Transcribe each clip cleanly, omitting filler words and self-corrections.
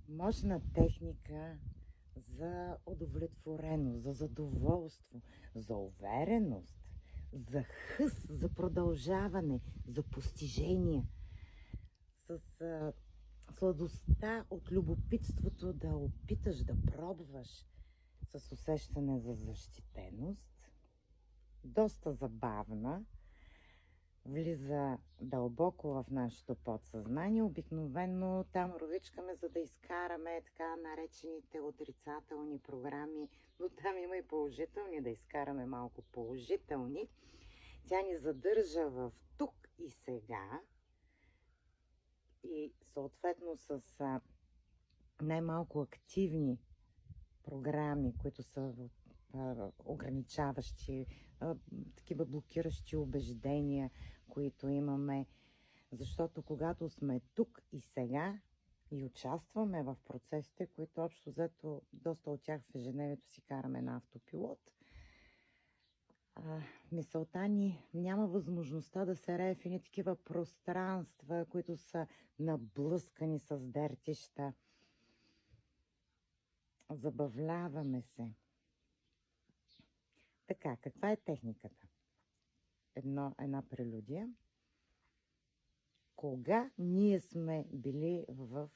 Мощна техника за удовлетвореност, за задоволство, за увереност, за хъс, за продължаване, за постижение. С сладостта от любопитството да опиташ, да пробваш, с усещане за защитеност, доста забавна, влиза дълбоко в нашето подсъзнание. Обикновено там ровичкаме, за да изкараме така наречените отрицателни програми, но там има и положителни, да изкараме малко положителни. Тя ни задържа в тук и сега и съответно с най-малко активни програми, които са ограничаващи, такива блокиращи убеждения, които имаме. Защото когато сме тук и сега и участваме в процесите, които общо взето доста от тях в ежедневието си караме на автопилот, мисълта ни няма възможността да се рее в едни такива пространства, които са наблъскани с дертища. Забавляваме се. Така, каква е техниката? Една прелюдия. Кога ние сме били в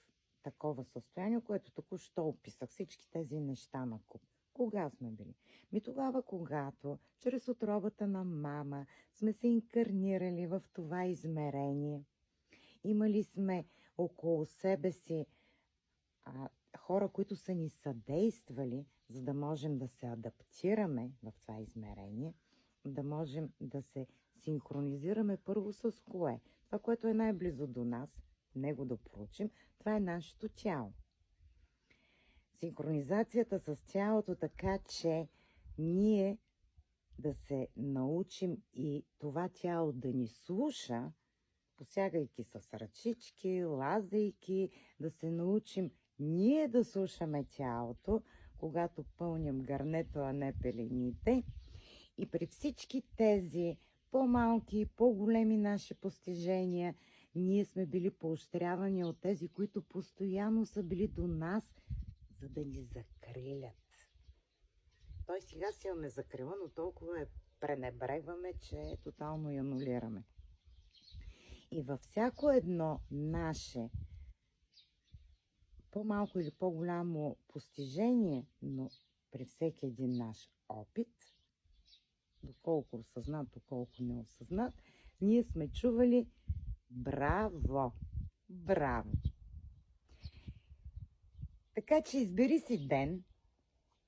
такова състояние, което току-що описах, всички тези неща на куп. Кога сме били? Тогава, когато чрез отробата на мама сме се инкарнирали в това измерение, имали сме около себе си хора, които са ни съдействали, за да можем да се адаптираме в това измерение, да можем да се синхронизираме първо с кое? Това, което е най-близо до нас, него да проучим, това е нашето тяло. Синхронизацията с тялото, така че ние да се научим и това тяло да ни слуша, посягайки с ръчички, лазайки, да се научим ние да слушаме тялото, когато пълним гърнето, а не пелените. И при всички тези по-малки и по-големи наши постижения, ние сме били поощрявани от тези, които постоянно са били до нас, за да ни закрилят. Той сега си я ме закрила, но толкова я пренебрегваме, че тотално я анулираме. И във всяко едно наше по-малко или по-голямо постижение, но при всеки един наш опит, доколко осъзнат, доколко неосъзнат, ние сме чували браво, браво. Така че избери си ден,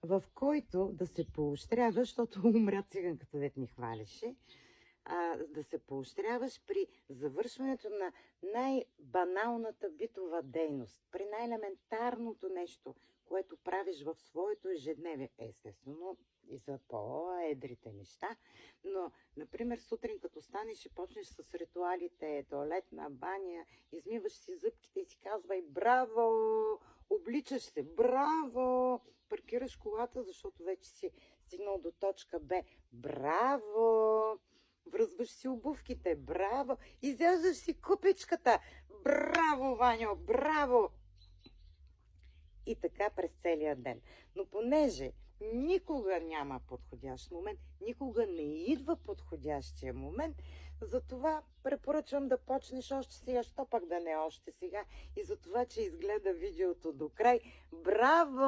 в който да се поощряваш, защото умря циганката, дет ни хвалеше, да се поощряваш при завършването на най-баналната битова дейност, при най-елементарното нещо, което правиш в своето ежедневие. Естествено и за по-едрите неща, но, например, сутрин като станеш и почнеш с ритуалите, тоалетна, баня, измиваш си зъбките и си казвай браво, обличаш се, браво, паркираш колата, защото вече си стигнал до точка Б, браво, връзваш си обувките, браво, изяждаш си купичката, браво, Ваньо, браво! И така през целия ден. Но понеже никога няма подходящ момент, никога не идва подходящия момент, затова препоръчвам да почнеш още сега, що пък да не още сега, и за това, че изгледа видеото до край. Браво!